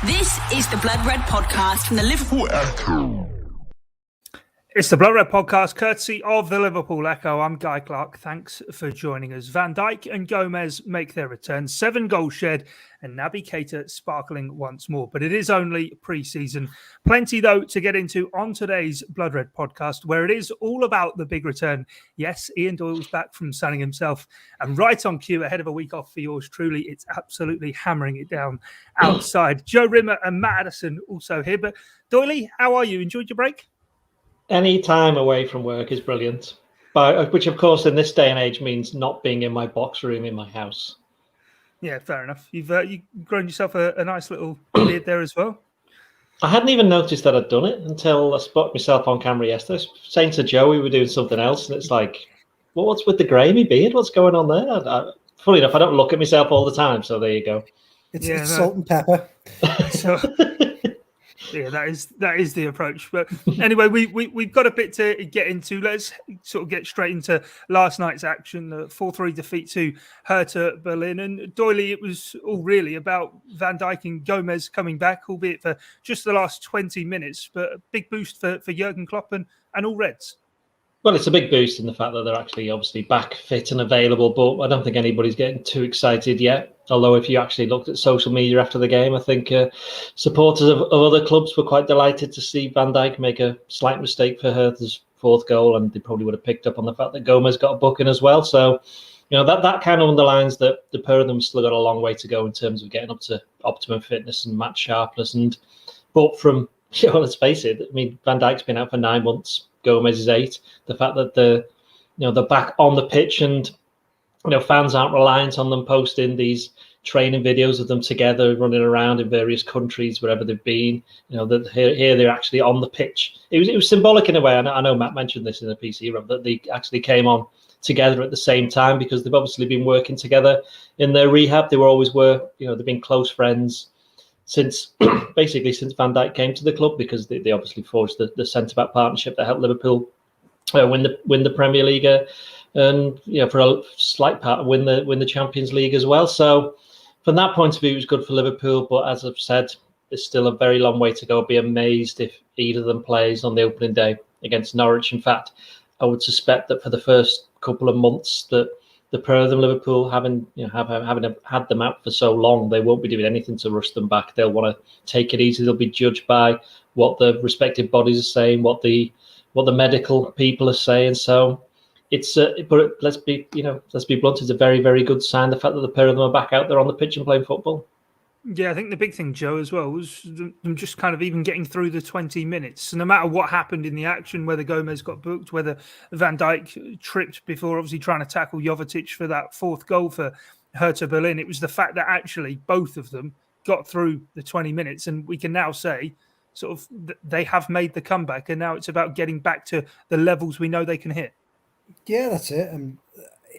This is the Blood Red podcast from the Liverpool Echo. It's the Blood Red podcast, courtesy of the Liverpool Echo. I'm Guy Clarke. Thanks for joining us. Van Dijk and Gomez make their return. 7 goals shed and Naby Keita sparkling once more. But it is only pre-season. Plenty, though, to get into on today's Blood Red podcast, where it is all about the big return. Yes, Ian Doyle's back from sunning himself. And right on cue, ahead of a week off for yours truly, it's absolutely hammering it down outside. Rimmer and Matt Addison also here. But Doyle, how are you? Enjoyed your break? Any time away from work is brilliant, which of course in this day and age means not being in my box room in my house. Yeah, fair enough. You've grown yourself a nice little beard there as well. I hadn't even noticed that I'd done it until I spotted myself on camera yesterday. Saying to Joe we were doing something else, and it's like, well, what's with the gravy beard? What's going on there? Funny enough, I don't look at myself all the time, so there you go. It's salt and pepper. So, yeah, that is the approach. But anyway, we've got a bit to get into. Let's sort of get straight into last night's action, the 4-3 defeat to Hertha Berlin. And Doyle, it was all really about Van Dijk and Gomez coming back, albeit for just the last 20 minutes. But a big boost for Jurgen Klopp and all Reds. Well, it's a big boost in the fact that they're actually obviously back fit and available, but I don't think anybody's getting too excited yet. Although if you actually looked at social media after the game, I think supporters of other clubs were quite delighted to see Van Dijk make a slight mistake for Hertha's 4th goal, and they probably would have picked up on the fact that Gomez got a booking as well. So, you know, that kind of underlines that the pair of them still got a long way to go in terms of getting up to optimum fitness and match sharpness. But from, let's face it, I mean, Van Dijk's been out for 9 months. Gomez is 8. The fact that they're back on the pitch and fans aren't reliant on them posting these training videos of them together running around in various countries wherever they've been. That here they're actually on the pitch. It was symbolic in a way. I know Matt mentioned this in the PC room that they actually came on together at the same time because they've obviously been working together in their rehab. They they've been close friends since Van Dijk came to the club, because they obviously forged the centre-back partnership that helped Liverpool win the Premier League and for a slight part win the Champions League as well. So from that point of view, it was good for Liverpool. But as I've said, there's still a very long way to go. I'd be amazed if either of them plays on the opening day against Norwich. In fact, I would suspect that for the first couple of months that the pair of them, Liverpool, having had them out for so long, they won't be doing anything to rush them back. They'll want to take it easy. They'll be judged by what the respective bodies are saying, what the medical people are saying. So it's but let's be blunt. It's a very, very good sign, the fact that the pair of them are back out there on the pitch and playing football. Yeah, I think the big thing, Joe, as well, was them just kind of even getting through the 20 minutes. So no matter what happened in the action, whether Gomez got booked, whether Van Dijk tripped before obviously trying to tackle Jovetic for that 4th goal for Hertha Berlin, it was the fact that actually both of them got through the 20 minutes. And we can now say sort of they have made the comeback, and now it's about getting back to the levels we know they can hit. Yeah, that's it.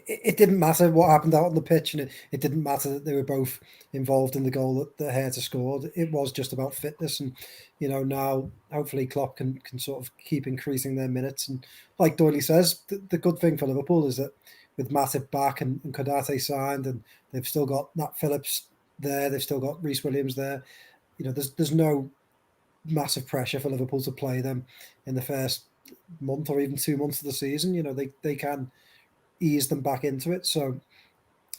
It didn't matter what happened out on the pitch, and it didn't matter that they were both involved in the goal that Hertha scored. It was just about fitness, and now hopefully Klopp can sort of keep increasing their minutes. And like Doyle says, the good thing for Liverpool is that with Matip back and Konate signed, and they've still got Nat Phillips there, they've still got Reece Williams there. There's no massive pressure for Liverpool to play them in the first month or even 2 months of the season. They can ease them back into it. So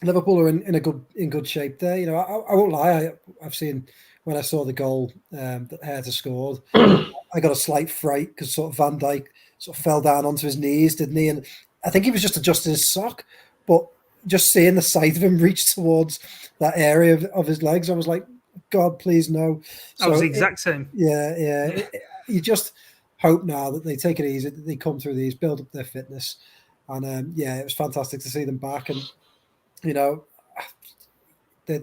Liverpool are in good shape there. I won't lie. I've seen when I saw the goal that Hertha scored, I got a slight fright because sort of Van Dijk sort of fell down onto his knees, didn't he? And I think he was just adjusting his sock, but just seeing the sight of him reach towards that area of his legs, I was like, God, please no. I was the exact same. Yeah. You just hope now that they take it easy, that they come through these, build up their fitness. And it was fantastic to see them back. And, they're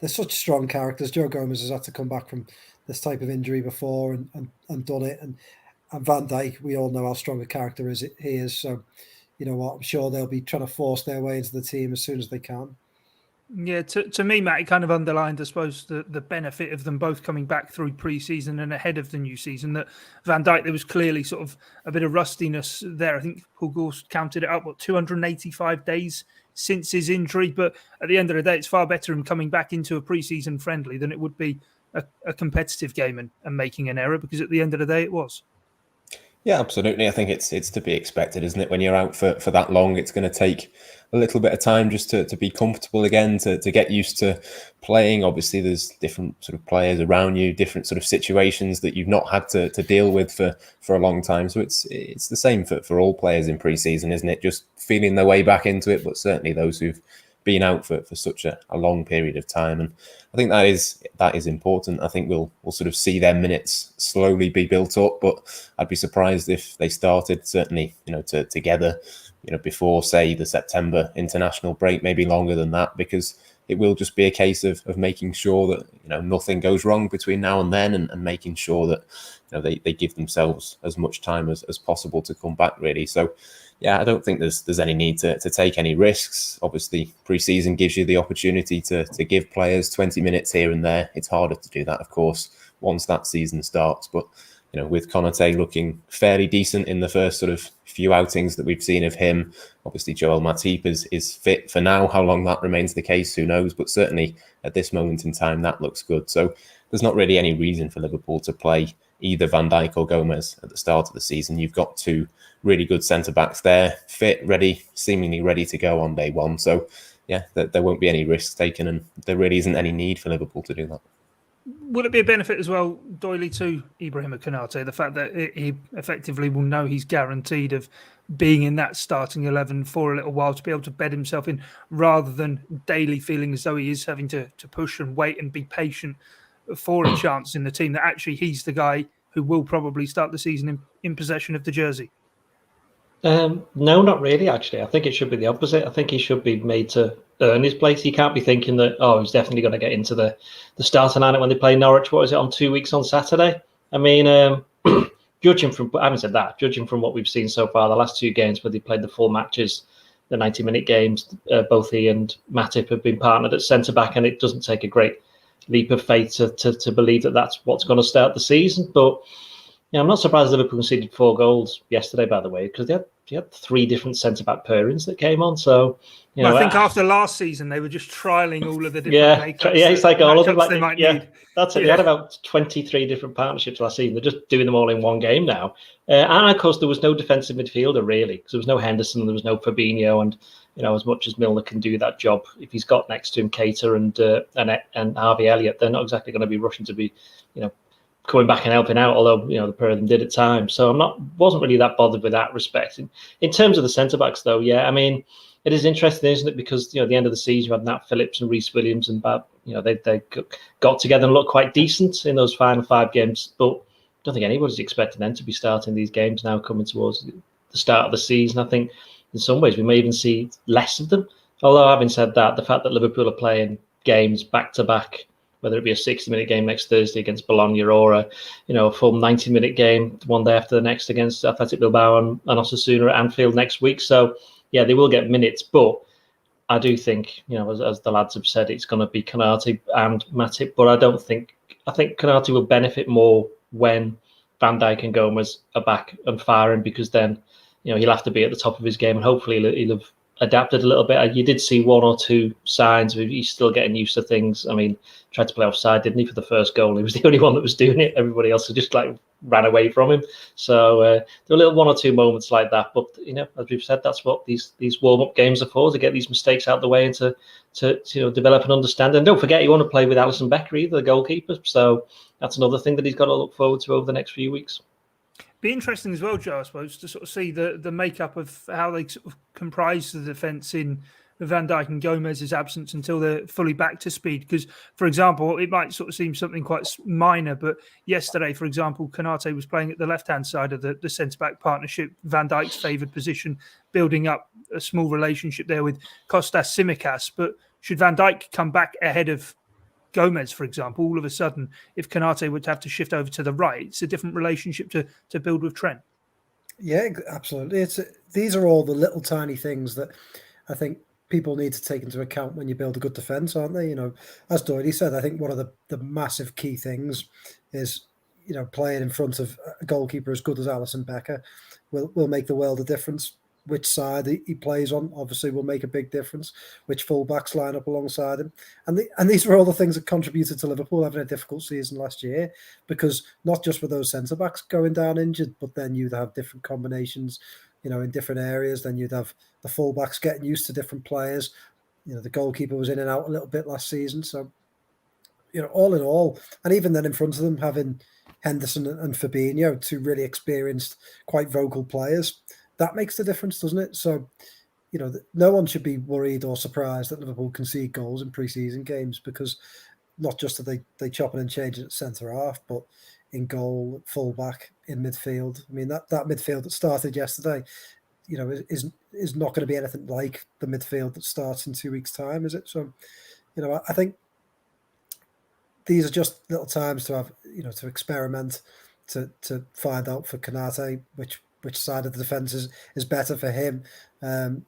such strong characters. Joe Gomez has had to come back from this type of injury before and done it. And Van Dijk, we all know how strong a character he is. So, you know what, I'm sure they'll be trying to force their way into the team as soon as they can. Yeah, to me, Matt, it kind of underlined, I suppose, the benefit of them both coming back through pre-season and ahead of the new season. That Van Dijk, there was clearly sort of a bit of rustiness there. I think Paul Gorst counted it up, 285 days since his injury. But at the end of the day, it's far better him coming back into a pre-season friendly than it would be a competitive game and making an error, because at the end of the day, it was. Yeah, absolutely. I think it's to be expected, isn't it? When you're out for that long, it's going to take a little bit of time just to be comfortable again, to get used to playing. Obviously, there's different sort of players around you, different sort of situations that you've not had to deal with for a long time. So it's the same for all players in pre-season, isn't it? Just feeling their way back into it, but certainly those who've been out for such a long period of time. And I think that is important. I think we'll sort of see their minutes slowly be built up, but I'd be surprised if they started certainly, together, before, say, the September international break, maybe longer than that, because it will just be a case of making sure that, nothing goes wrong between now and then, and making sure that, they give themselves as much time as possible to come back, really. So, yeah, I don't think there's any need to take any risks. Obviously, pre-season gives you the opportunity to give players 20 minutes here and there. It's harder to do that, of course, once that season starts. But, with Konate looking fairly decent in the first sort of few outings that we've seen of him, obviously Joel Matip is fit for now. How long that remains the case, who knows? But certainly at this moment in time, that looks good. So there's not really any reason for Liverpool to play either Van Dijk or Gomez at the start of the season. You've got two really good centre-backs there, fit, ready, seemingly ready to go on day one. So, yeah, there won't be any risks taken, and there really isn't any need for Liverpool to do that. Will it be a benefit as well, Doyley, to Ibrahim Konate, the fact that he effectively will know he's guaranteed of being in that starting 11 for a little while, to be able to bed himself in, rather than daily feeling as though he is having to push and wait and be patient for a chance in the team, that actually he's the guy who will probably start the season in possession of the jersey? No, not really, actually. I think it should be the opposite. I think he should be made to earn his place. He can't be thinking that, he's definitely going to get into the starting lineup when they play Norwich. What is it, on 2 weeks on Saturday? I mean, judging from what we've seen so far, the last two games where they played the full matches, the 90-minute games, both he and Matip have been partnered at centre-back, and it doesn't take a great leap of faith to believe that that's what's going to start the season. But I'm not surprised Liverpool conceded 4 goals yesterday, by the way, because they had 3 different centre-back pairings that came on. So, I think after last season, they were just trialling all of the different makeups. Yeah, it's like all of them. They might need. That's it. Yeah. They had about 23 different partnerships last season. They're just doing them all in one game now. And, of course, there was no defensive midfielder, really, because there was no Henderson, there was no Fabinho, and as much as Milner can do that job, if he's got next to him Keita and Harvey Elliott, they're not exactly going to be rushing to be, coming back and helping out, although the pair of them did at times. So wasn't really that bothered with that respect. In terms of the centre backs, though, yeah, I mean, it is interesting, isn't it? Because at the end of the season, you had Nat Phillips and Reece Williams, and they got together and looked quite decent in those final 5 games. But I don't think anybody's expecting them to be starting these games now, coming towards the start of the season. I think in some ways we may even see less of them. Although, having said that, the fact that Liverpool are playing games back to back, whether it be a 60-minute game next Thursday against Bologna or a full 90-minute game one day after the next against Athletic Bilbao and Osasuna at Anfield next week. So, yeah, they will get minutes, but I do think, as the lads have said, it's going to be Konate and Matip. But I think Konate will benefit more when Van Dijk and Gomez are back and firing, because then, he'll have to be at the top of his game, and hopefully he'll have adapted a little bit. You did see 1 or 2 signs of he's still getting used to things. I mean, tried to play offside, didn't he, for the first goal? He was the only one that was doing it. Everybody else just ran away from him. So there were little 1 or 2 moments like that. But as we've said, that's what these warm-up games are for, to get these mistakes out of the way and to develop an understanding. And don't forget, you want to play with Alisson Becker either, the goalkeeper. So that's another thing that he's got to look forward to over the next few weeks. Be interesting as well, Joe, I suppose, to sort of see the makeup of how they sort of comprise the defence in Van Dijk and Gomez's absence until they're fully back to speed. Because, for example, it might sort of seem something quite minor, but yesterday, for example, Konate was playing at the left-hand side of the centre-back partnership, Van Dijk's favoured position, building up a small relationship there with Kostas Tsimikas. But should Van Dijk come back ahead of Gomez, for example, all of a sudden, if Konate would have to shift over to the right, it's a different relationship to build with Trent. Yeah, absolutely. These are all the little tiny things that I think people need to take into account when you build a good defence, aren't they? As Doyle said, I think one of the massive key things is, playing in front of a goalkeeper as good as Alisson Becker will make the world of difference. Which side he plays on obviously will make a big difference. Which fullbacks line up alongside him, and these were all the things that contributed to Liverpool having a difficult season last year. Because not just with those centre backs going down injured, but then you'd have different combinations, in different areas. Then you'd have the fullbacks getting used to different players. The goalkeeper was in and out a little bit last season, so all in all, and even then in front of them having Henderson and Fabinho, two really experienced, quite vocal players. That makes the difference, doesn't it? So, no one should be worried or surprised that Liverpool concede goals in pre-season games, because not just that they chop and change it at centre-half, but in goal, full-back, in midfield. I mean, that midfield that started yesterday, is not going to be anything like the midfield that starts in 2 weeks' time, is it? So, I think these are just little times to have, to experiment, to find out for Konate which side of the defence is better for him, and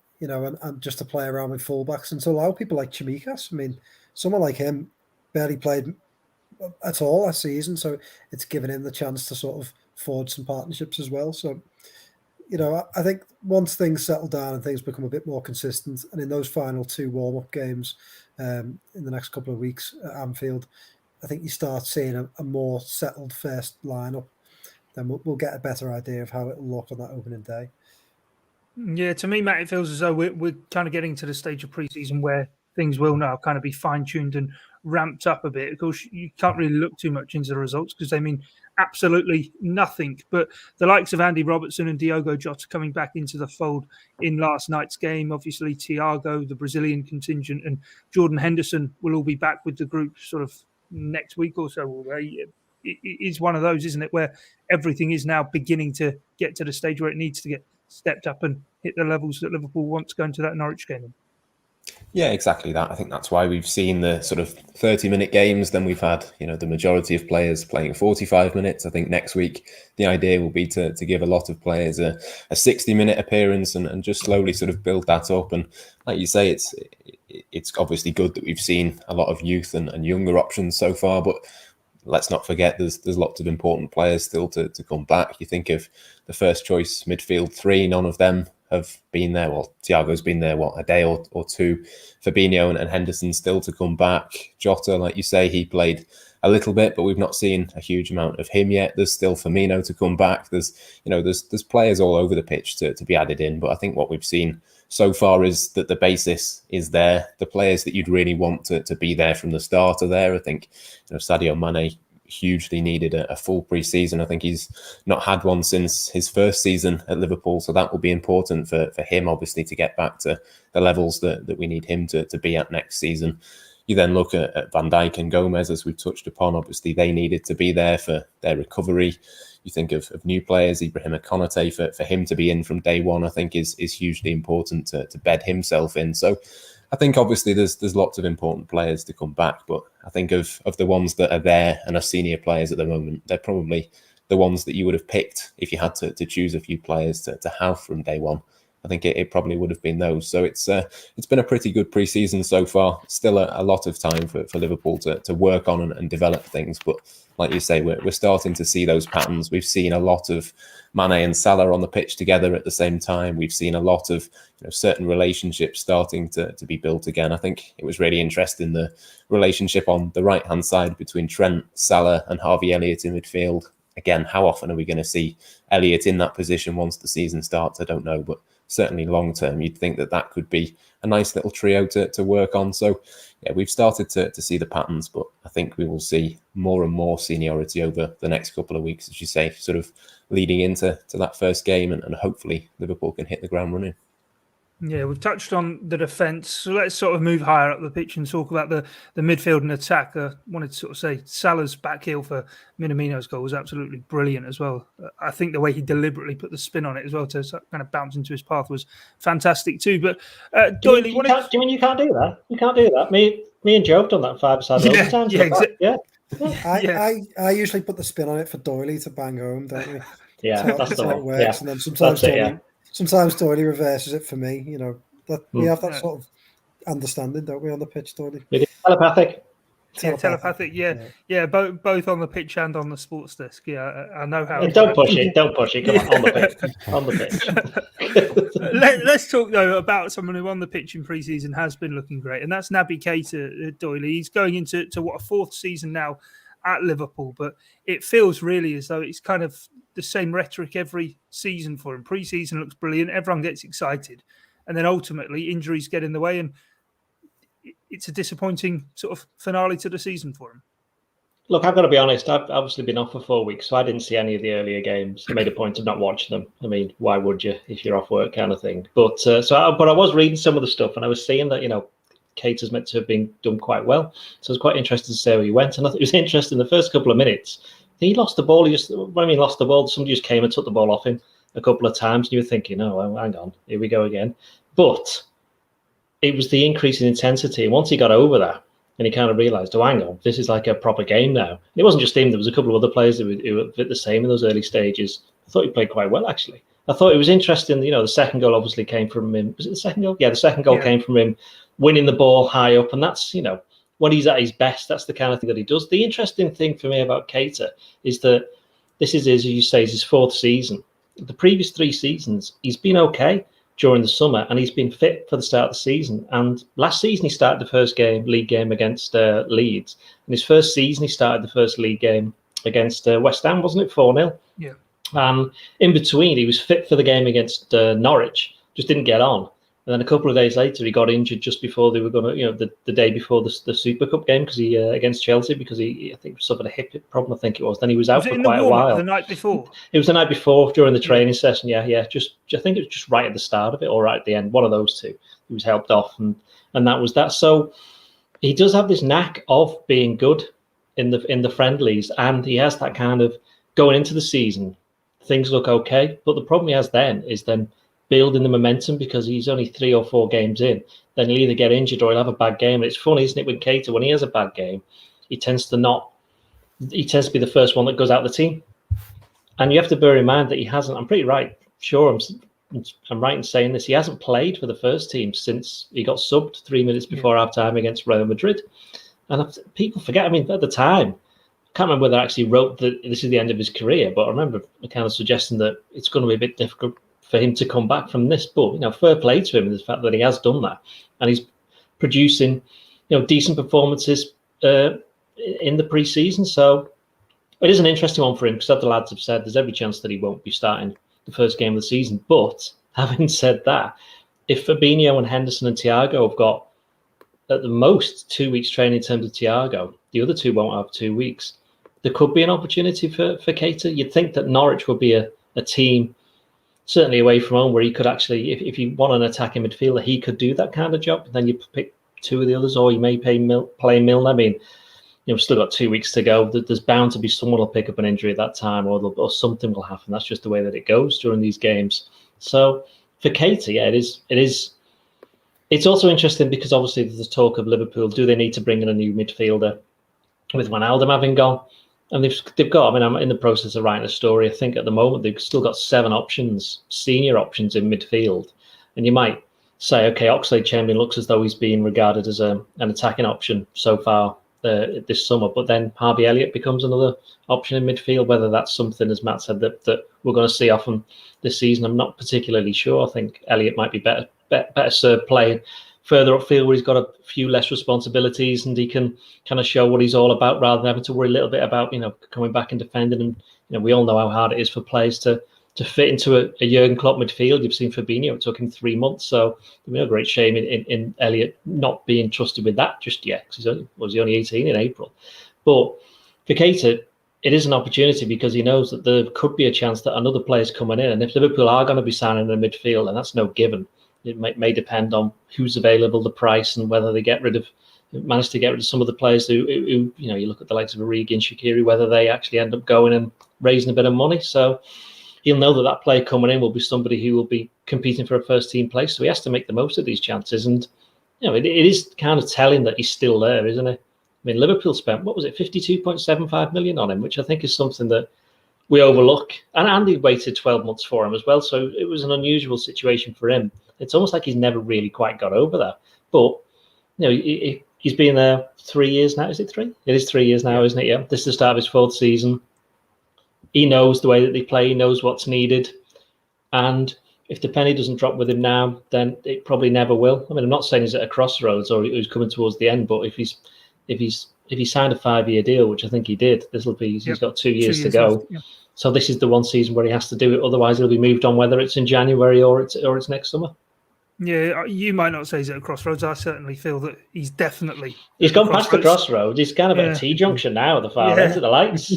just to play around with fullbacks and to allow people like Chimikas. I mean, someone like him barely played at all last season, so it's given him the chance to sort of forge some partnerships as well. So, I think once things settle down and things become a bit more consistent, and in those final 2 warm-up games in the next couple of weeks at Anfield, I think you start seeing a more settled first lineup. Then we'll get a better idea of how it'll look on that opening day. Yeah, to me, Matt, it feels as though we're kind of getting to the stage of pre-season where things will now kind of be fine-tuned and ramped up a bit. Of course, you can't really look too much into the results because they mean absolutely nothing. But the likes of Andy Robertson and Diogo Jota coming back into the fold in last night's game, obviously Thiago, the Brazilian contingent, and Jordan Henderson will all be back with the group sort of next week or so. It is one of those, isn't it, where everything is now beginning to get to the stage where it needs to get stepped up and hit the levels that Liverpool wants going to that Norwich game in. Yeah, exactly that. I think that's why we've seen the sort of 30-minute games. Then we've had, the majority of players playing 45 minutes. I think next week the idea will be to give a lot of players a 60-minute appearance and just slowly sort of build that up. And like you say, it's obviously good that we've seen a lot of youth and younger options so far, but let's not forget there's lots of important players still to come back. You think of the first choice midfield 3, none of them have been there. Well, Thiago's been there, a day or two. Fabinho and Henderson still to come back. Jota, like you say, he played a little bit, but we've not seen a huge amount of him yet. There's still Firmino to come back. There's players all over the pitch to be added in. But I think what we've seen so far is that the basis is there. The players that you'd really want to be there from the start are there. I think Sadio Mane hugely needed a full pre-season. I think he's not had one since his first season at Liverpool, so that will be important for him, obviously, to get back to the levels that we need him to be at next season. You then look at Van Dijk and Gomez, as we've touched upon. Obviously, they needed to be there for their recovery. You think of new players, Ibrahim Konate, for him to be in from day one, I think is hugely important to bed himself in. So I think obviously there's lots of important players to come back, but I think of the ones that are there and are senior players at the moment, they're probably the ones that you would have picked if you had to choose a few players to have from day one. I think it probably would have been those. So it's been a pretty good pre-season so far. Still a lot of time for Liverpool to work on and develop things. But like you say, we're starting to see those patterns. We've seen a lot of Mane and Salah on the pitch together at the same time. We've seen a lot of certain relationships starting to be built again. I think it was really interesting, the relationship on the right-hand side between Trent, Salah and Harvey Elliott in midfield. Again, how often are we going to see Elliott in that position once the season starts? I don't know, but certainly long term, you'd think that could be a nice little trio to work on. So, yeah, we've started to see the patterns, but I think we will see more and more seniority over the next couple of weeks, as you say, sort of leading into that first game, and hopefully Liverpool can hit the ground running. Yeah, we've touched on the defence, so let's sort of move higher up the pitch and talk about the midfield and attack. I wanted to sort of say Salah's back heel for Minamino's goal was absolutely brilliant as well. I think the way he deliberately put the spin on it as well to kind of bounce into his path was fantastic too. But Doyle, do you mean you can't do that? You can't do that. Me and Joe have done that 5-side times. I usually put the spin on it for Doyle to bang home, don't we? Yeah, that's the way it works. Yeah. And then sometimes Doyle reverses it for me. We have that sort of understanding, don't we, on the pitch, Tony? Telepathic. Telepathic. Yeah. Both on the pitch and on the sports desk. Yeah, I know how. Don't push it. Come on the pitch. On the pitch. Let's talk though about someone who on the pitch in pre-season has been looking great, and that's Naby Keita, Doyle. He's going into what, a fourth season now at Liverpool, but it feels really as though it's kind of the same rhetoric every season for him. Pre-season looks brilliant, everyone gets excited, and then ultimately injuries get in the way, and it's a disappointing sort of finale to the season for him. Look, I've got to be honest. I've obviously been off for 4 weeks, so I didn't see any of the earlier games. I made a point of not watching them. I mean, why would you if you're off work, kind of thing? But I was reading some of the stuff, and I was seeing that Keita's meant to have been done quite well. So I was quite interested to see how he went. And I thought it was interesting. The first couple of minutes, he lost the ball. Lost the ball, somebody just came and took the ball off him a couple of times, and you were thinking, oh, hang on, here we go again. But it was the increase in intensity. And once he got over that, and he kind of realised, oh, hang on, this is like a proper game now. And it wasn't just him. There was a couple of other players who were a bit the same in those early stages. I thought he played quite well, actually. I thought it was interesting. The second goal obviously came from him. Was it the second goal? Yeah, the second goal came from him winning the ball high up. And that's, when he's at his best, that's the kind of thing that he does. The interesting thing for me about Keita is that this is, as you say, his fourth season. The previous 3 seasons, he's been okay during the summer, and he's been fit for the start of the season. And last season, he started the first league game against Leeds. And his first season, he started the first league game against West Ham, wasn't it? 4-0. Yeah. In between, he was fit for the game against Norwich, just didn't get on. And then a couple of days later, he got injured just before they were going to, the day before the Super Cup game, because he against Chelsea, because he I think suffered a hip problem. I think it was. Then he was out for quite a while. The night before. It was the night before during the training session. Yeah. I think it was just right at the start of it, or right at the end. One of those two. He was helped off, and that was that. So he does have this knack of being good in the friendlies, and he has that kind of going into the season. Things look okay, but the problem he has then is building the momentum, because he's only 3 or 4 games in. Then he'll either get injured or he'll have a bad game. And it's funny, isn't it, with Keita, when he has a bad game, he tends to be the first one that goes out of the team. And you have to bear in mind that he hasn't, I'm pretty right, sure I'm right in saying this, he hasn't played for the first team since he got subbed 3 minutes before half-time against Real Madrid. And people forget, I mean, at the time, I can't remember whether I actually wrote that this is the end of his career, but I remember kind of suggesting that it's going to be a bit difficult for him to come back from this. But fair play to him in the fact that he has done that, and he's producing decent performances in the pre-season. So it is an interesting one for him, because as the lads have said, there's every chance that he won't be starting the first game of the season. But having said that, if Fabinho and Henderson and Thiago have got at the most 2 weeks training in terms of Thiago, the other two won't have 2 weeks. There could be an opportunity for Keita. You'd think that Norwich would be a team, certainly away from home, where he could actually, if you want an attacking midfielder, he could do that kind of job. Then you pick 2 of the others, or you may play Milner. I mean, we've still got 2 weeks to go. There's bound to be someone will pick up an injury at that time, or something will happen. That's just the way that it goes during these games. So for Keita, yeah, it is. It's also interesting because obviously there's talk of Liverpool. Do they need to bring in a new midfielder with Wijnaldum having gone? And they've got, I mean, I'm in the process of writing a story. I think at the moment they've still got 7 options, senior options in midfield. And you might say, okay, Oxlade-Chamberlain looks as though he's being regarded as an attacking option so far this summer. But then Harvey Elliott becomes another option in midfield. Whether that's something, as Matt said, that we're going to see often this season, I'm not particularly sure. I think Elliott might be better served playing further upfield, where he's got a few less responsibilities and he can kind of show what he's all about, rather than having to worry a little bit about coming back and defending. And we all know how hard it is for players to fit into a Jurgen Klopp midfield. You've seen Fabinho, it took him 3 months, so there's no great shame in Elliott not being trusted with that just yet, because he's only 18 in April. But for Keita, it is an opportunity, because he knows that there could be a chance that another player's coming in, and if Liverpool are going to be signing in the midfield, and that's no given, it may depend on who's available, the price, and whether they manage to get rid of some of the players who you look at the likes of Origi and Shaqiri, whether they actually end up going and raising a bit of money. So he'll know that player coming in will be somebody who will be competing for a first team place. So he has to make the most of these chances. And it is kind of telling that he's still there, isn't it? I mean, Liverpool spent, what was it, 52.75 million on him, which I think is something that we overlook. And Andy waited 12 months for him as well. So it was an unusual situation for him. It's almost like he's never really quite got over that. But he's been there 3 years now. Is it 3? It is 3 years now, isn't it? Yeah. This is the start of his 4th season. He knows the way that they play. He knows what's needed. And if the penny doesn't drop with him now, then it probably never will. I mean, I'm not saying he's at a crossroads or he's coming towards the end, but if he signed a 5-year deal, which I think he did, he's got 2 years to go. Yeah. So this is the one season where he has to do it. Otherwise, he'll be moved on, whether it's in January or it's next summer. Yeah, you might not say he's at a crossroads. I certainly feel that he's definitely. He's gone past the crossroads. He's kind of at a T-junction now at the far end. To the lights.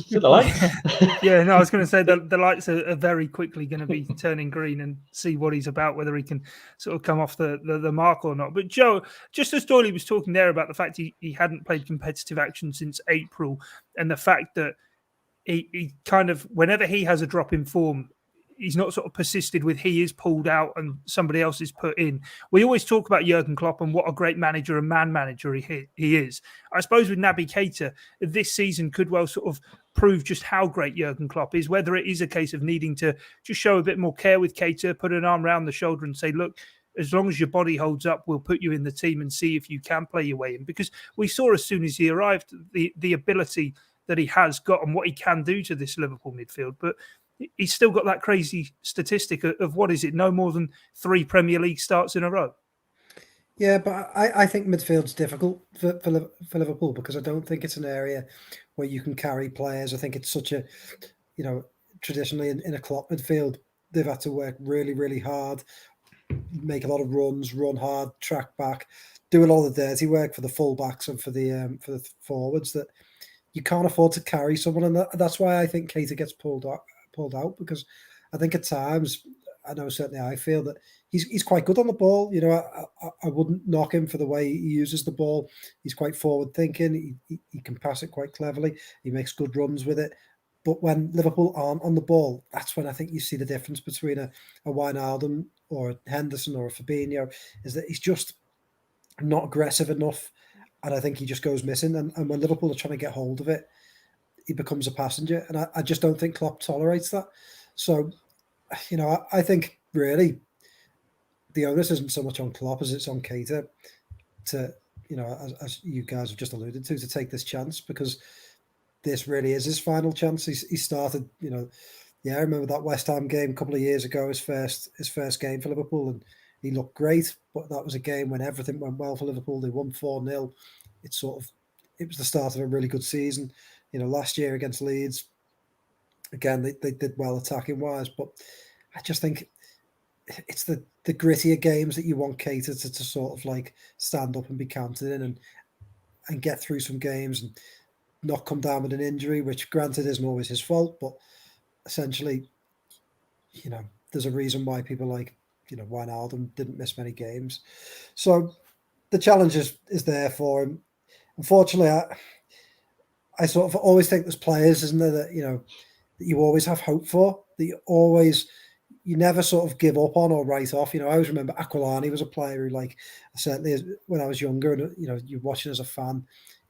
Yeah, no, I was going to say the lights are very quickly going to be turning green and see what he's about, whether he can sort of come off the mark or not. But Joe, just as Doyle was talking there about the fact he hadn't played competitive action since April, and the fact that he kind of, whenever he has a drop in form, he's not sort of persisted with he is pulled out and somebody else is put in. We always talk about Jurgen Klopp and what a great manager and man manager he is. I suppose with Naby Keita, this season could well sort of prove just how great Jurgen Klopp is, whether it is a case of needing to just show a bit more care with Keita, put an arm around the shoulder and say, look, as long as your body holds up, we'll put you in the team and see if you can play your way in. Because we saw as soon as he arrived, the ability that he has got and what he can do to this Liverpool midfield. But he's still got that crazy statistic of what is it? No more than 3 Premier League starts in a row. Yeah, but I think midfield's difficult for Liverpool because I don't think it's an area where you can carry players. I think it's such a, traditionally in a Klopp midfield, they've had to work really, really hard, make a lot of runs, run hard, track back, do a lot of the dirty work for the full-backs and for the forwards that you can't afford to carry someone. And that's why I think Keita gets pulled out because I think at times, I know certainly I feel that he's quite good on the ball. I wouldn't knock him for the way he uses the ball. He's quite forward thinking. He can pass it quite cleverly. He makes good runs with it. But when Liverpool aren't on the ball, that's when I think you see the difference between a Wijnaldum or a Henderson or a Fabinho, is that he's just not aggressive enough. And I think he just goes missing. And when Liverpool are trying to get hold of it, he becomes a passenger. And I just don't think Klopp tolerates that. So, I think really the onus isn't so much on Klopp as it's on Keita to, as you guys have just alluded to take this chance, because this really is his final chance. He started, I remember that West Ham game a couple of years ago, his first game for Liverpool, and he looked great, but that was a game when everything went well for Liverpool. They won 4-0. It was the start of a really good season. Last year against Leeds, again, they did well attacking wise, but I just think it's the grittier games that you want Keita to sort of like stand up and be counted in and get through some games and not come down with an injury, which granted isn't always his fault, but essentially, there's a reason why people like, Wijnaldum didn't miss many games. So the challenge is there for him. Unfortunately, I sort of always think there's players, isn't there, that, that you always have hope for, that you never sort of give up on or write off. I always remember Aquilani was a player who, like, certainly when I was younger and, you're watching as a fan,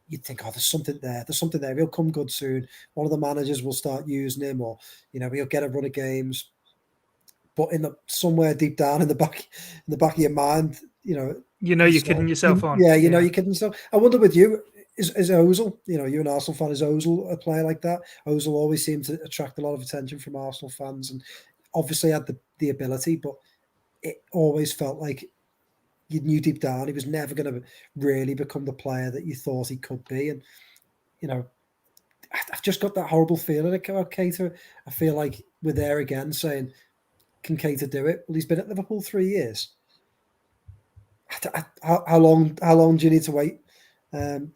you'd think, there's something there. He'll come good soon. One of the managers will start using him, or, he'll get a run of games. But somewhere deep down in the back of your mind, you're kidding yourself on. Yeah, you're kidding yourself. I wonder with you, is Ozil, you're an Arsenal fan, is Ozil a player like that? Ozil always seemed to attract a lot of attention from Arsenal fans and obviously had the ability, but it always felt like you knew deep down he was never going to really become the player that you thought he could be. And, I've just got that horrible feeling about Keita. I feel like we're there again saying, can Keita do it? Well, he's been at Liverpool 3 years. How long do you need to wait?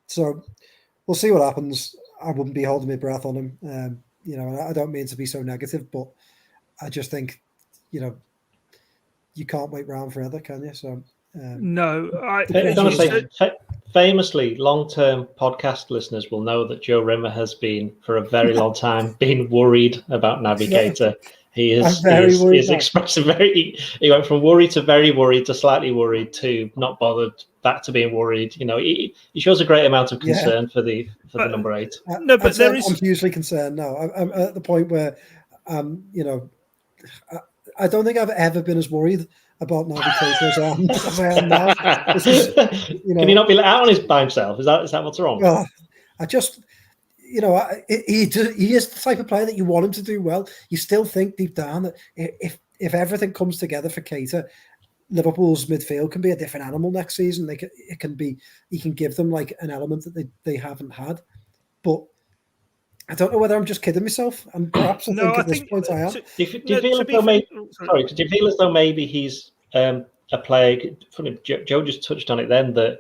So we'll see what happens. I wouldn't be holding my breath on him. And I don't mean to be so negative, but I just think, you can't wait round forever, can you? So no, famously, long-term podcast listeners will know that Joe Rimmer has been, for a very long time, been worried about Naby Keita. He is expressing he went from worried to very worried to slightly worried to not bothered back to being worried. He shows a great amount of concern for the number 8. No, but I'm hugely concerned now. I'm at the point where, I don't think I've ever been as worried about Naby Keita as I am now. This is, Can he not be let out on his by himself? Is that what's wrong? I just, he is the type of player that you want him to do well. You still think deep down that if everything comes together for Keita, Liverpool's midfield can be a different animal next season. He can give them like an element that they haven't had. But I don't know whether I'm just kidding myself, and perhaps I think at this point I am. Do you feel as though maybe he's a player? Funny, Joe just touched on it then, that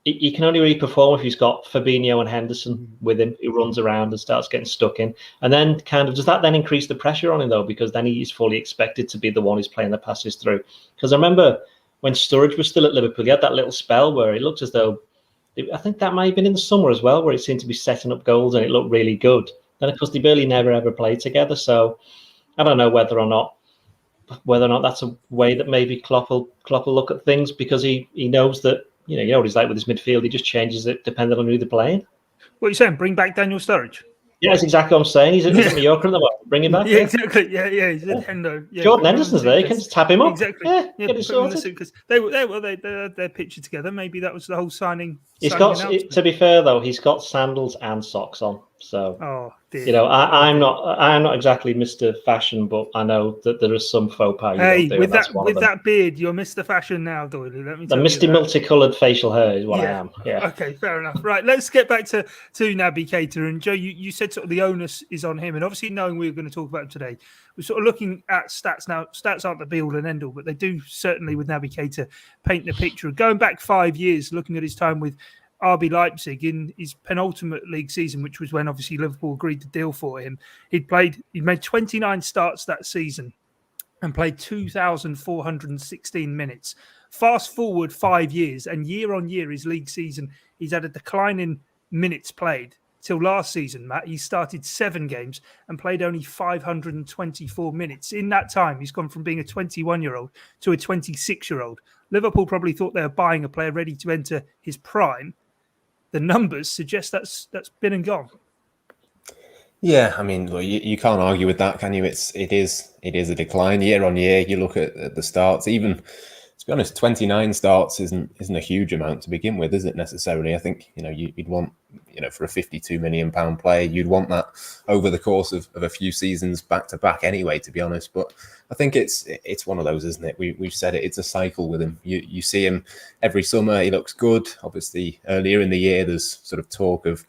he can only really perform if he's got Fabinho and Henderson with him, who runs around and starts getting stuck in. And then does that then increase the pressure on him, though? Because then he's fully expected to be the one who's playing the passes through. Because I remember when Sturridge was still at Liverpool, he had that little spell where it looked as though, I think that might have been in the summer as well, where it seemed to be setting up goals and it looked really good. Then, of course, they barely never ever played together. So I don't know whether or not that's a way that maybe Klopp will look at things, because he knows that, you know what he's like with his midfield. He just changes it depending on who they're playing. What are you saying? Bring back Daniel Sturridge? Yeah, that's exactly what I'm saying. He's at Mallorca at the moment. Bring him back. Yeah, exactly. Yeah. He's at Hendo. Yeah, Jordan Henderson's there. You can just tap him up. Exactly. Yeah, get it sorted. Because they're pictured together. Maybe that was the whole signing. To be fair though, he's got sandals and socks on. So, dear. I'm not exactly Mr. Fashion, but I know that there is some faux pas. With that beard, you're Mr. Fashion now, Doyle. Let me tell you. The Mr. Multicoloured facial hair is what I am. Yeah. Okay, fair enough. Right, let's get back to Naby Keita. And Joe, you said sort of the onus is on him, and obviously knowing we were going to talk about him today, we're sort of looking at stats now. Stats aren't the be all and end all, but they do certainly with Naby Keita paint the picture. Going back 5 years, looking at his time with RB Leipzig in his penultimate league season, which was when obviously Liverpool agreed to deal for him. He'd made 29 starts that season and played 2,416 minutes. Fast forward 5 years, and year on year, his league season, he's had a decline in minutes played. Till last season, Matt, he started 7 games and played only 524 minutes. In that time, he's gone from being a 21-year-old to a 26-year-old. Liverpool probably thought they were buying a player ready to enter his prime. The numbers suggest that's been and gone. Yeah, I mean, look, you can't argue with that, can you? It is a decline year on year. You look at the starts, even to be honest, 29 starts isn't a huge amount to begin with, is it necessarily? I think you'd want for a £52 million player, you'd want that over the course of a few seasons back to back anyway, to be honest. But I think it's one of those, isn't it? We've said it. It's a cycle with him. You see him every summer. He looks good. Obviously, earlier in the year, there's sort of talk of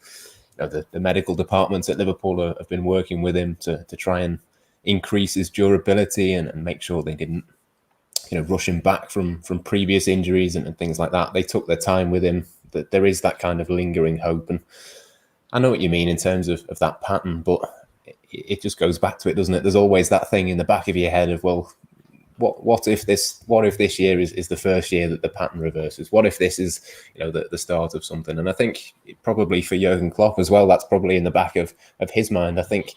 the medical departments at Liverpool have been working with him to try and increase his durability and make sure they didn't rush him back from previous injuries and things like that. They took their time with him. That there is that kind of lingering hope, and I know what you mean in terms of that pattern, but it just goes back to it, doesn't it? There's always that thing in the back of your head of, well, what if this year is the first year that the pattern reverses? What if this is the start of something? And I think probably for Jurgen Klopp as well, that's probably in the back of his mind. I think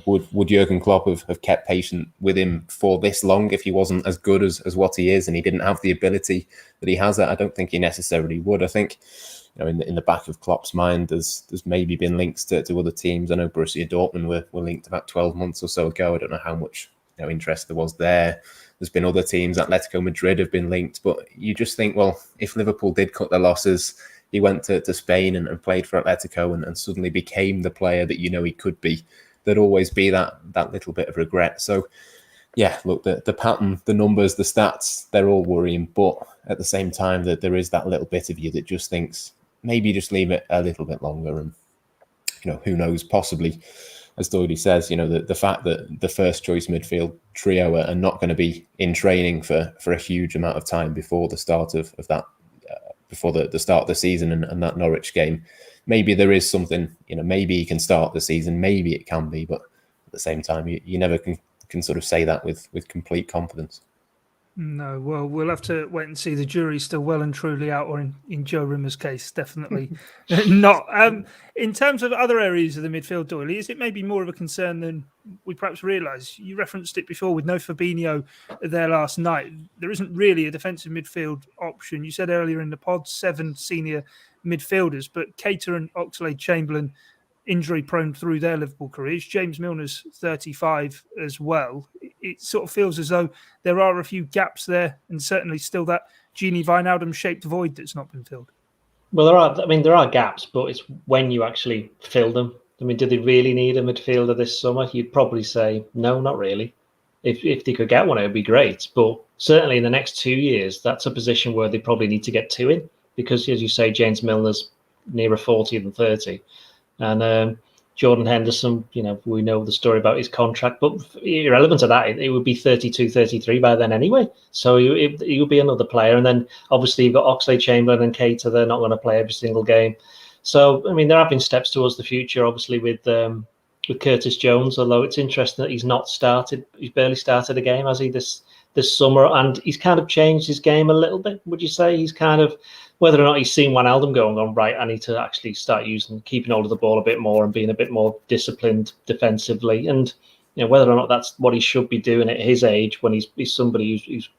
would Jurgen Klopp have kept patient with him for this long if he wasn't as good as what he is and he didn't have the ability that he has? I don't think he necessarily would. I think in the back of Klopp's mind, there's maybe been links to other teams. I know Borussia Dortmund were linked about 12 months or so ago. I don't know how much interest there was there. There's been other teams. Atletico Madrid have been linked, but you just think, well, if Liverpool did cut their losses, he went to Spain and played for Atletico and suddenly became the player that he could be. There'd always be that little bit of regret. So, yeah, look, the pattern, the numbers, the stats, they're all worrying. But at the same time, that there is that little bit of you that just thinks maybe just leave it a little bit longer. And, who knows, possibly, as Doyle says, the fact that the first choice midfield trio are not going to be in training for a huge amount of time before the start of that, before the start of the season and that Norwich game. Maybe there is something, maybe he can start the season, maybe it can be, but at the same time, you never can sort of say that with complete confidence. No, well, we'll have to wait and see. The jury's still well and truly out, or in Joe Rimmer's case, definitely not. In terms of other areas of the midfield, Doyle, is it maybe more of a concern than we perhaps realise? You referenced it before with no Fabinho there last night. There isn't really a defensive midfield option. You said earlier in the pod, 7 senior midfielders, but Keita and Oxlade-Chamberlain injury prone through their Liverpool careers. James Milner's 35 as well. It sort of feels as though there are a few gaps there, and certainly still that Gini Wijnaldum shaped void that's not been filled. Well, there are gaps, but it's when you actually fill them. I mean, do they really need a midfielder this summer? You'd probably say no, not really. If they could get one, it would be great. But certainly in the next 2 years, that's a position where they probably need to get two in, because, as you say, James Milner's nearer 40 than 30. And Jordan Henderson, we know the story about his contract, but irrelevant to that, it would be 32, 33 by then anyway. So he would be another player. And then obviously you've got Oxlade-Chamberlain and Keita. They're not going to play every single game. So, I mean, there have been steps towards the future, obviously, with Curtis Jones, although it's interesting that he's barely started a game, has he, this summer? And he's kind of changed his game a little bit, would you say? He's kind of, whether or not he's seen Wijnaldum going on, right, I need to actually start keeping hold of the ball a bit more and being a bit more disciplined defensively. And, whether or not that's what he should be doing at his age, when he's somebody who's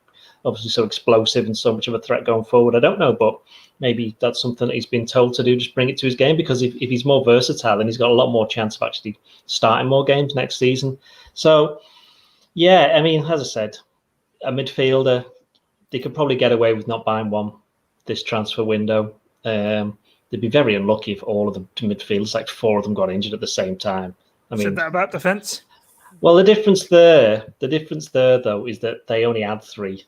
obviously so explosive and so much of a threat going forward, I don't know, but maybe that's something that he's been told to do, just bring it to his game, because if he's more versatile, then he's got a lot more chance of actually starting more games next season. So, yeah, I mean, as I said, a midfielder, they could probably get away with not buying one this transfer window. They'd be very unlucky if all of the midfielders, like 4 of them, got injured at the same time. I mean, said that about defence? Well, the difference there, though, is that they only had 3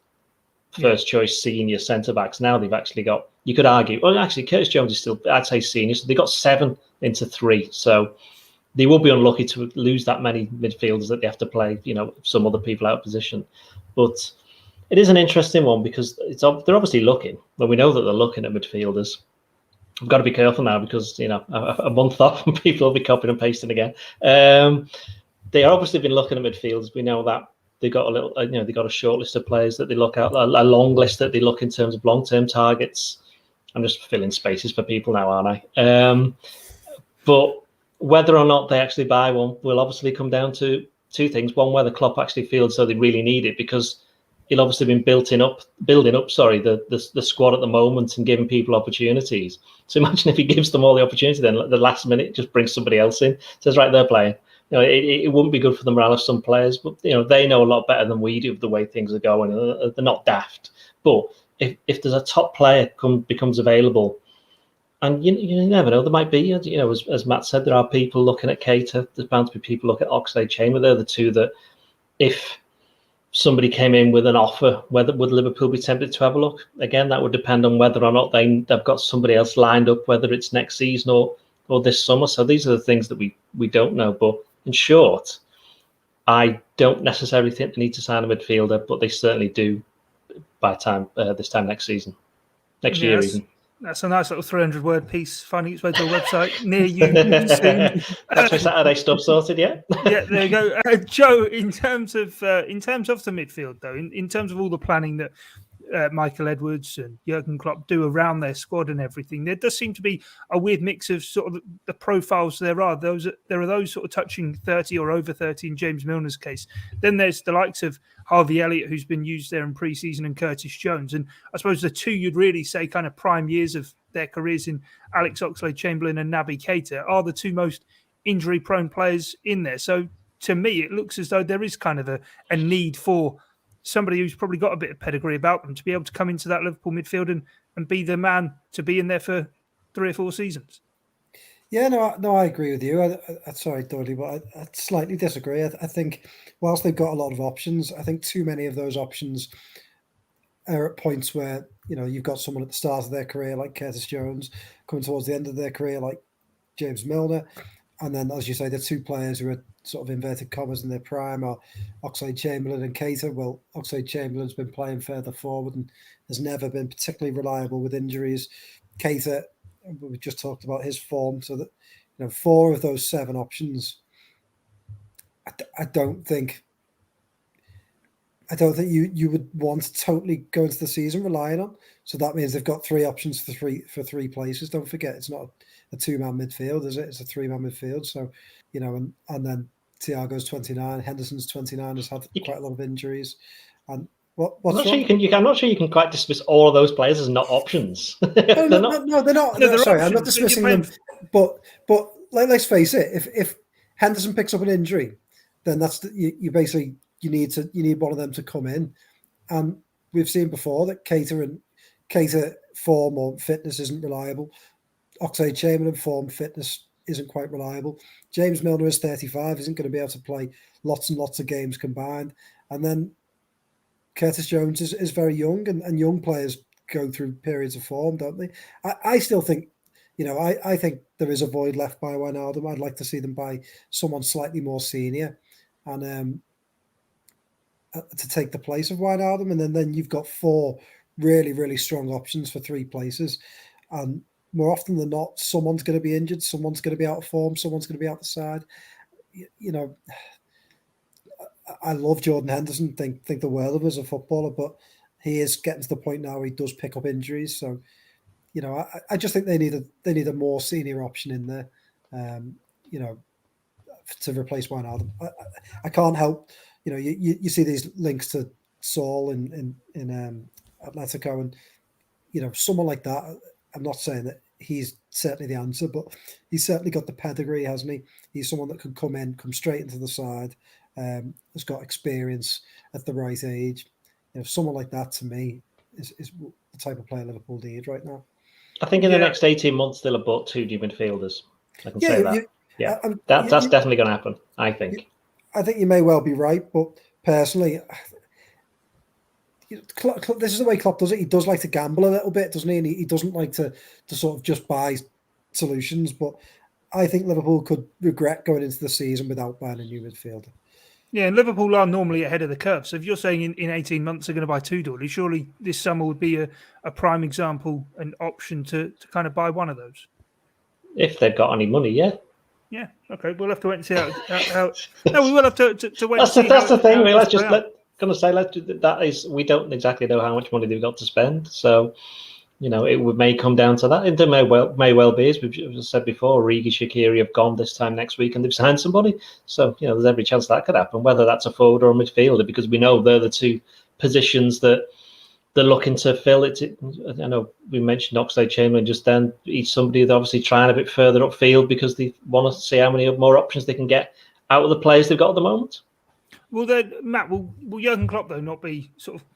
first choice senior centre backs. Now they've actually got, you could argue, well, actually, Curtis Jones is still, I'd say, senior. So they got 7 into 3. So they will be unlucky to lose that many midfielders that they have to play, some other people out of position. But it is an interesting one, because they're obviously looking. Well, we know that they're looking at midfielders. I've got to be careful now, because a month off and people will be copying and pasting again. They have obviously been looking at midfielders. We know that they got they got a short list of players that they look at, a long list that they look in terms of long-term targets. I'm just filling spaces for people now, aren't I? But whether or not they actually buy one will obviously come down to 2 things. One, whether Klopp actually feels so they really need it, because he'll obviously been building up, the squad at the moment and giving people opportunities. So imagine if he gives them all the opportunity, then at the last minute just brings somebody else in, says, right, they're playing. It wouldn't be good for the morale of some players, but they know a lot better than we do the way things are going. They're not daft. But if there's a top player becomes available, and you never know, there might be, as Matt said, there are people looking at Keita. There's bound to be people looking at Oxlade-Chamberlain. They're the 2 that, if somebody came in with an offer, would Liverpool be tempted to have a look? Again, that would depend on whether or not they've got somebody else lined up, whether it's next season or this summer. So these are the things that we don't know. But in short, I don't necessarily think they need to sign a midfielder, but they certainly do by this time next season, next year even. That's a nice little 300-word piece finding its way to a website near you soon. That's my Saturday stuff sorted, yeah? Yeah, there you go. Joe, in terms of the midfield, though, in terms of all the planning that Michael Edwards and Jurgen Klopp do around their squad and everything, there does seem to be a weird mix of sort of the profiles. There are those sort of touching 30 or over 30 in James Milner's case. Then there's the likes of Harvey Elliott, who's been used there in pre-season, and Curtis Jones. And I suppose the 2 you'd really say kind of prime years of their careers in Alex Oxlade-Chamberlain and Naby Keita are the 2 most injury-prone players in there. So to me, it looks as though there is kind of a need for somebody who's probably got a bit of pedigree about them to be able to come into that Liverpool midfield and be the man to be in there for 3 or 4 seasons. Yeah, no, I agree with you. Sorry, Doyle, but I slightly disagree. I think whilst they've got a lot of options, I think too many of those options are at points where, you've got someone at the start of their career like Curtis Jones, coming towards the end of their career like James Milner. And then, as you say, the 2 players who are sort of inverted commas in their prime are Oxlade-Chamberlain and Keita. Well, Oxlade-Chamberlain's been playing further forward and has never been particularly reliable with injuries. Keita, we just talked about his form. So that 4 of those 7 options, I don't think you would want to totally go into the season relying on. So that means they've got 3 options for 3 places. Don't forget, it's not a 2-man midfield, is it? It's a 3-man midfield. So, and then Thiago's 29, Henderson's 29, has had quite a lot of injuries. And I'm not sure you can quite dismiss all of those players as not options. No, they're not. Sorry, I'm not dismissing them. But let's face it. If Henderson picks up an injury, then you basically you need one of them to come in. And we've seen before that Keita form or fitness isn't reliable. Oxlade-Chamberlain form fitness isn't quite reliable. James Milner is 35, isn't going to be able to play lots and lots of games combined. And then Curtis Jones is very young, and young players go through periods of form, don't they? I still think, I think there is a void left by Wijnaldum. I'd like to see them buy someone slightly more senior and to take the place of Wijnaldum. And then you've got 4 really, really strong options for 3 places. And more often than not, someone's going to be injured, someone's going to be out of form, someone's going to be out the side. I love Jordan Henderson, think the world of him as a footballer, but he is getting to the point now where he does pick up injuries. So, I just think they need a more senior option in there, to replace Wijnaldum. I can't help, you see these links to Saul in Atletico, and someone like that. I'm not saying that he's certainly the answer, but he's certainly got the pedigree, hasn't he? He's someone that can come straight into the side, has got experience at the right age. Someone like that to me is the type of player Liverpool need right now. I think in the next 18 months they'll have bought 2 new midfielders. I can say that. That's definitely going to happen, I think. I think you may well be right, but personally, this is the way Klopp does it. He does like to gamble a little bit, doesn't he? And he doesn't like to sort of just buy solutions. But I think Liverpool could regret going into the season without buying a new midfielder. Yeah, and Liverpool are normally ahead of the curve. So if you're saying in 18 months they're going to buy 2 Doyle, surely this summer would be a prime example, an option to kind of buy one of those. If they've got any money, yeah. Yeah, okay. We'll have to wait and see how no, we will have to wait and see. That's the thing. We don't exactly know how much money they've got to spend. So, it may come down to that. It may well be, as we've said before, Origi, Shaqiri have gone this time next week and they've signed somebody. So, there's every chance that could happen, whether that's a forward or a midfielder, because we know they're the 2 positions that they're looking to fill. I know we mentioned Oxlade-Chamberlain just then. He's somebody that's obviously trying a bit further upfield because they want to see how many more options they can get out of the players they've got at the moment. Well, then, Matt, will Jurgen Klopp, though, not be sort of,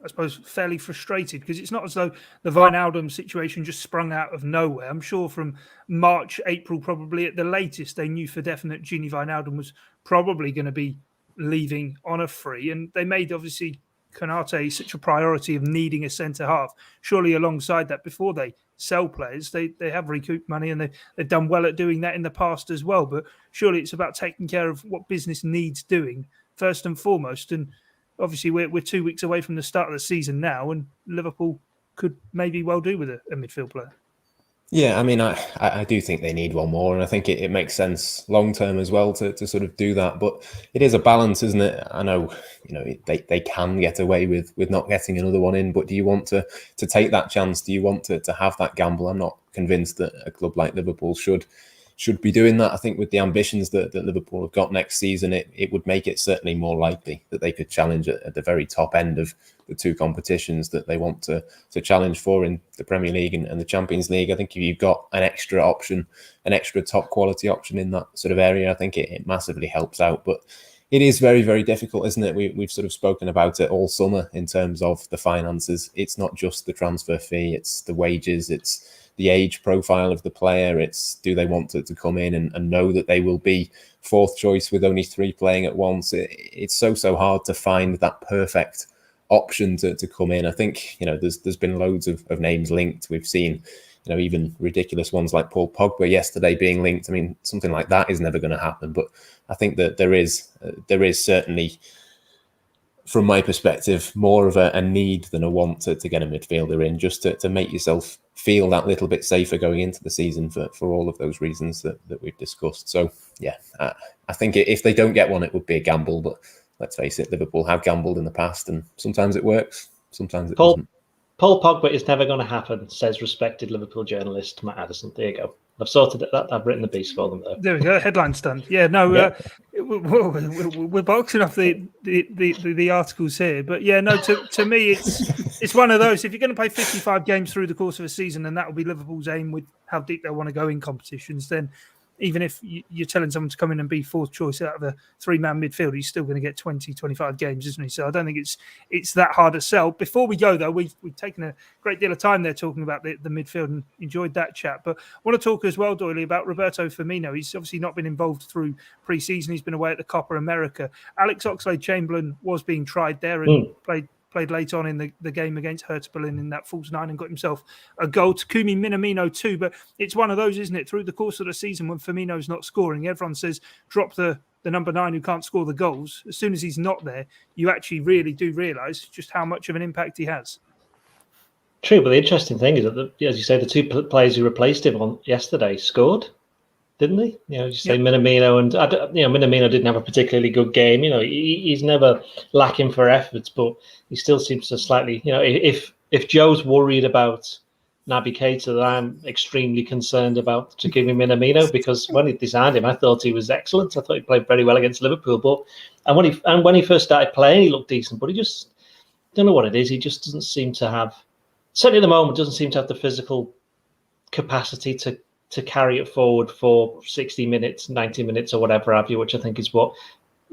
I suppose, fairly frustrated? Because it's not as though the Wijnaldum situation just sprung out of nowhere. I'm sure from March, April, probably at the latest, they knew for definite Gini Wijnaldum was probably going to be leaving on a free. And they made, obviously, Konate such a priority of needing a centre-half. Surely alongside that, before they sell players, they have recouped money and they've done well at doing that in the past as well. But surely it's about taking care of what business needs doing first and foremost. And obviously we're 2 weeks away from the start of the season now, and Liverpool could maybe well do with a midfield player. Yeah, I mean, I do think they need one more, and I think it makes sense long term as well to sort of do that. But it is a balance, isn't it? I know, they can get away with not getting another one in, but do you want to take that chance? Do you want to have that gamble? I'm not convinced that a club like Liverpool should be doing that. I think with the ambitions that Liverpool have got next season, it would make it certainly more likely that they could challenge at the very top end of the 2 competitions that they want to challenge for in the Premier League and the Champions League. I think if you've got an extra option, an extra top quality option in that sort of area, I think it massively helps out. But it is very, very difficult, isn't it? We've sort of spoken about it all summer in terms of the finances. It's not just the transfer fee, it's the wages, it's the age profile of the player. It's do they want to come in and know that they will be 4th choice with only 3 playing at once. It's so hard to find that perfect option to come in. I think, there's been loads of names linked. We've seen, even ridiculous ones like Paul Pogba yesterday being linked. I mean, something like that is never going to happen. But I think that there is certainly, from my perspective, more of a need than a want to get a midfielder in, just to make yourself feel that little bit safer going into the season for all of those reasons that we've discussed. So, yeah, I think if they don't get one, it would be a gamble. But let's face it, Liverpool have gambled in the past, and sometimes it works, sometimes it doesn't. Paul Pogba is never going to happen, says respected Liverpool journalist Matt Addison. There you go. I've sorted that. I've written the piece for them, though. There we go. Headline stand. Yeah, no, yeah. We're boxing off the articles here, but yeah, no. To me, it's one of those. If you're going to play 55 games through the course of a season, and that will be Liverpool's aim with how deep they want to go in competitions, then even if you're telling someone to come in and be fourth choice out of a 3-man midfield, he's still going to get 20, 25 games, isn't he? So I don't think it's that hard to sell. Before we go, though, we've taken a great deal of time there talking about the midfield and enjoyed that chat. But I want to talk as well, Doyle, about Roberto Firmino. He's obviously not been involved through pre-season. He's been away at the Copa America. Alex Oxlade-Chamberlain was being tried there and played late on in the game against Hertha Berlin in that false 9 and got himself a goal. Takumi Minamino too, but it's one of those, isn't it? Through the course of the season when Firmino's not scoring, everyone says drop the number 9 who can't score the goals. As soon as he's not there, you actually really do realise just how much of an impact he has. True, but the interesting thing is that, as you say, the 2 players who replaced him on yesterday scored, didn't he? You say Minamino, and Minamino didn't have a particularly good game. He's never lacking for efforts, but he still seems to slightly. If Joe's worried about Naby Keita, then I'm extremely concerned about Takumi Minamino, because when he signed him, I thought he was excellent. I thought he played very well against Liverpool, but when he first started playing, he looked decent, but he just don't know what it is. He just doesn't seem to have, certainly at the moment, doesn't seem to have the physical capacity to carry it forward for 60 minutes, 90 minutes or whatever have you, which I think is what,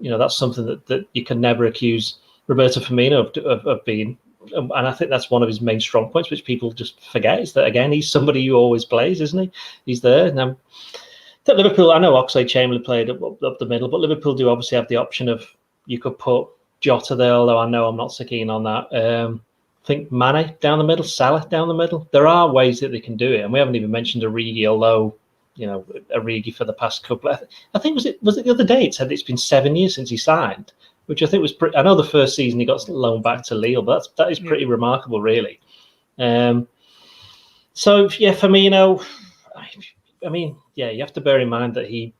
that's something that you can never accuse Roberto Firmino of being. And I think that's one of his main strong points, which people just forget, is that, again, he's somebody who always plays, isn't he? He's there. Now, at Liverpool, I know Oxlade-Chamberlain played up the middle, but Liverpool do obviously have the option of, you could put Jota there, although I know I'm not so keen on that. I think Mane down the middle, Salah down the middle. There are ways that they can do it, and we haven't even mentioned Origi, although Origi for the past couple. I think was it the other day it said it's been 7 years since he signed, which I think was pretty. I know the first season he got loaned back to Lille, but that is pretty remarkable, really. So yeah, Firmino. I mean, yeah, you have to bear in mind that he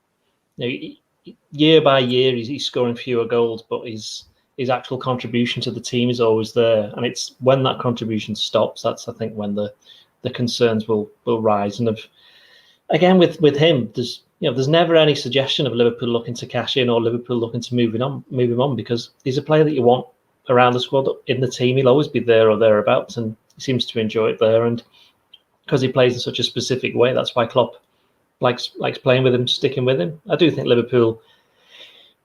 year by year he's scoring fewer goals, but his actual contribution to the team is always there, and it's when that contribution stops, that's, I think, when the concerns will rise. And again with him, there's never any suggestion of Liverpool looking to cash in or Liverpool looking to move him on, because he's a player that you want around the squad, in the team. He'll always be there or thereabouts, and he seems to enjoy it there. And because he plays in such a specific way, that's why Klopp likes playing with him, sticking with him. I do think Liverpool,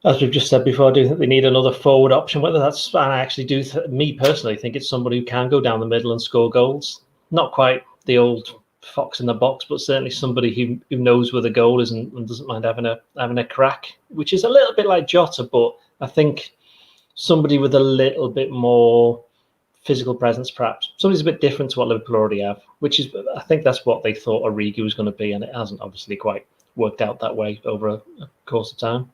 as we've just said before, I do think they need another forward option. Whether that's, and I actually do, me personally, think it's somebody who can go down the middle and score goals. Not quite the old fox in the box, but certainly somebody who knows where the goal is and doesn't mind having a crack, which is a little bit like Jota, but I think somebody with a little bit more physical presence, perhaps. Somebody's a bit different to what Liverpool already have, which is, I think that's what they thought Origi was going to be, and it hasn't obviously quite worked out that way over a course of time.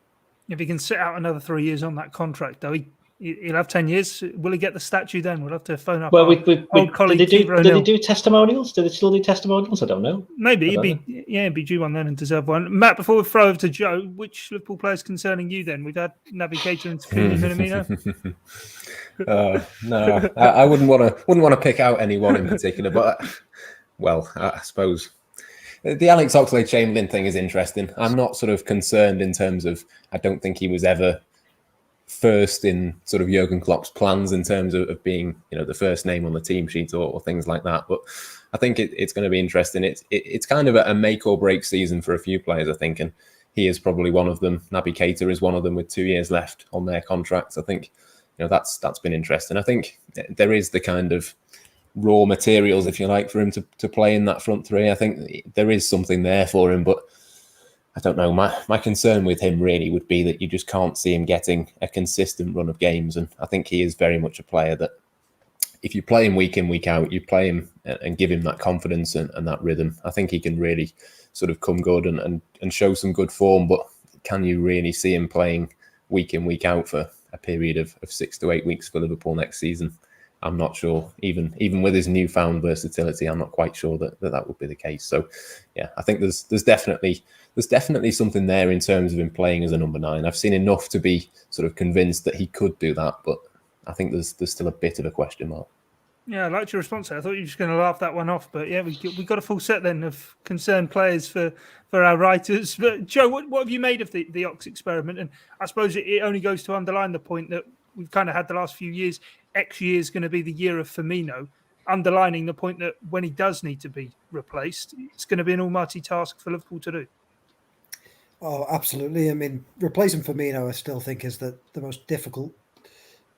If he can sit out another 3 years on that contract, though, he'll have 10 years. Will he get the statue then? We'll have to phone up. Well, old colleague. Did they do testimonials? Do they still do testimonials? I don't know. Maybe he'd be due one then and deserve one. Matt, before we throw over to Joe, which Liverpool players concerning you then? We've had Naby Keita and Firmino. No, I wouldn't want to pick out anyone in particular, but I suppose the Alex Oxlade-Chamberlain thing is interesting. I'm not sort of concerned in terms of, I don't think he was ever first in sort of Jurgen Klopp's plans in terms of being, the first name on the team sheet or things like that. But I think it's going to be interesting. It's kind of a make or break season for a few players, I think, and he is probably one of them. Naby Keita is one of them with 2 years left on their contracts. I think, that's been interesting. I think there is the kind of raw materials, if you like, for him to play in that front three. I think there is something there for him, but I don't know. My concern with him really would be that you just can't see him getting a consistent run of games. And I think he is very much a player that if you play him week in, week out, you play him and give him that confidence and that rhythm, I think he can really sort of come good and show some good form. But can you really see him playing week in, week out for a period of 6 to 8 weeks for Liverpool next season? I'm not sure. Even with his newfound versatility, I'm not quite sure that would be the case. So, yeah, I think there's definitely something there in terms of him playing as a number 9. I've seen enough to be sort of convinced that he could do that, but I think there's still a bit of a question mark. Yeah, I liked your response there. I thought you were just going to laugh that one off, but yeah, we got a full set then of concerned players for our writers. But Joe, what have you made of the Ox experiment? And I suppose it only goes to underline the point that we've kind of had the last few years. X year is going to be the year of Firmino, underlining the point that when he does need to be replaced, it's going to be an almighty task for Liverpool to do. Oh, absolutely. I mean, replacing Firmino, I still think is the most difficult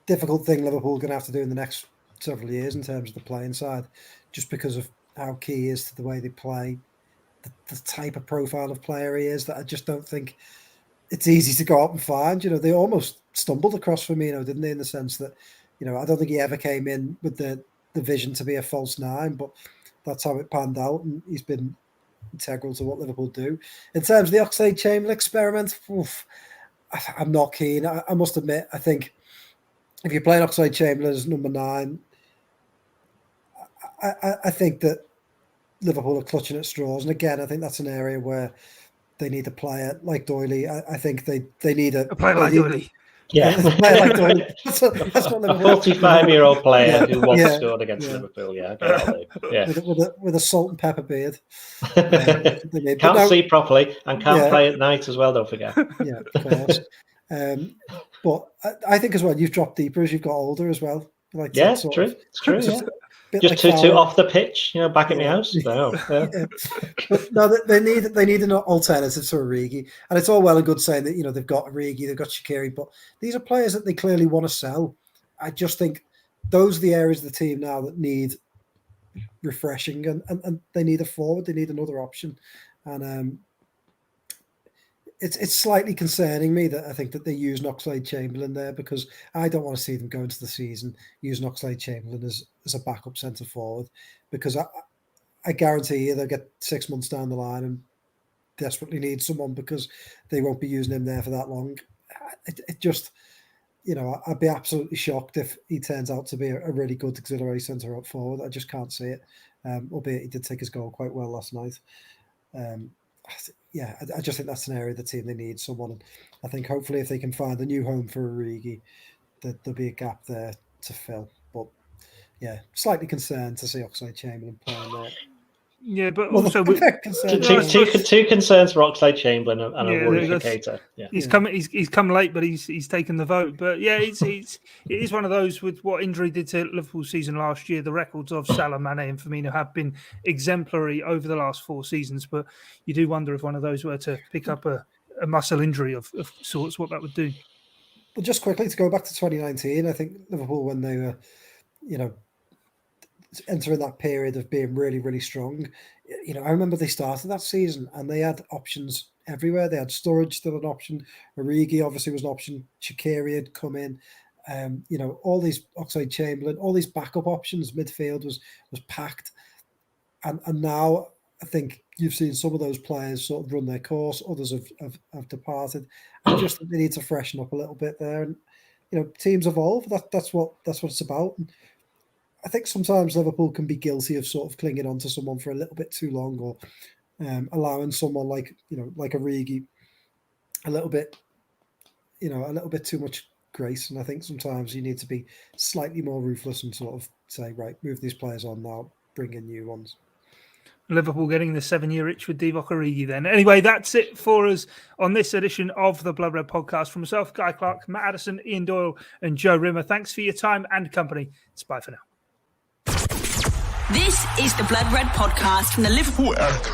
thing Liverpool are going to have to do in the next several years in terms of the playing side, just because of how key he is to the way they play, the type of profile of player he is, that I just don't think it's easy to go out and find. They almost stumbled across Firmino, didn't they, in the sense that, I don't think he ever came in with the vision to be a false nine, but that's how it panned out, and he's been integral to what Liverpool do. In terms of the Oxlade-Chamberlain experiment, I'm not keen. I must admit, I think if you're playing Oxlade-Chamberlain as number 9, I think that Liverpool are clutching at straws. And again, I think that's an area where they need a player like Doyle. I think they need a player like Doyle. Yeah, a player like Doyle. That's what a 45-year-old player who once Yeah. scored against Liverpool. Yeah, yeah. With a salt and pepper beard. Can't see properly and can't play at night as well. Don't forget. Yeah, of course. But I think as well, you've dropped deeper as you've got older as well. Like it's true. It's true. Just like too off the pitch, back at my house. No, But no, they need an alternative to Origi, and it's all well and good saying that they've got Origi, they've got Shaqiri, but these are players that they clearly want to sell. I just think those are the areas of the team now that need refreshing, and they need a forward, they need another option, and it's slightly concerning me that I think that they use Oxlade-Chamberlain there, because I don't want to see them go into the season using Oxlade-Chamberlain as a backup centre forward, because I guarantee you they'll get 6 months down the line and desperately need someone, because they won't be using him there for that long. It just, I'd be absolutely shocked if he turns out to be a really good auxiliary centre forward. I just can't see it, albeit he did take his goal quite well last night. I just think that's an area of the team they need someone. And I think hopefully if they can find a new home for Origi, that there'll be a gap there to fill. But slightly concerned to see Oxlade-Chamberlain playing there. Yeah, but also two concerns for Oxlade-Chamberlain and a worry for Keita. Yeah, he's come late, but he's taken the vote. But it is one of those with what injury did to Liverpool's season last year. The records of Salah, Mane, and Firmino have been exemplary over the last 4 seasons. But you do wonder if one of those were to pick up a muscle injury of sorts, what that would do. But just quickly to go back to 2019, I think Liverpool, when they were, entering that period of being really, really strong, I remember they started that season and they had options everywhere. They had Sturridge still an option. Origi obviously was an option. Shaqiri had come in. All these Oxlade-Chamberlain, all these backup options. Midfield was packed, and now I think you've seen some of those players sort of run their course. Others have departed. I just think they need to freshen up a little bit there. And teams evolve. That's what it's about. And I think sometimes Liverpool can be guilty of sort of clinging on to someone for a little bit too long, or allowing someone like Origi a little bit too much grace. And I think sometimes you need to be slightly more ruthless and sort of say, right, move these players on now, bring in new ones. Liverpool getting the 7-year itch with Divock Origi then. Anyway, that's it for us on this edition of the Blood Red Podcast. From myself, Guy Clarke, Matt Addison, Ian Doyle, and Joe Rimmer. Thanks for your time and company. It's bye for now. This is the Blood Red Podcast from the Liverpool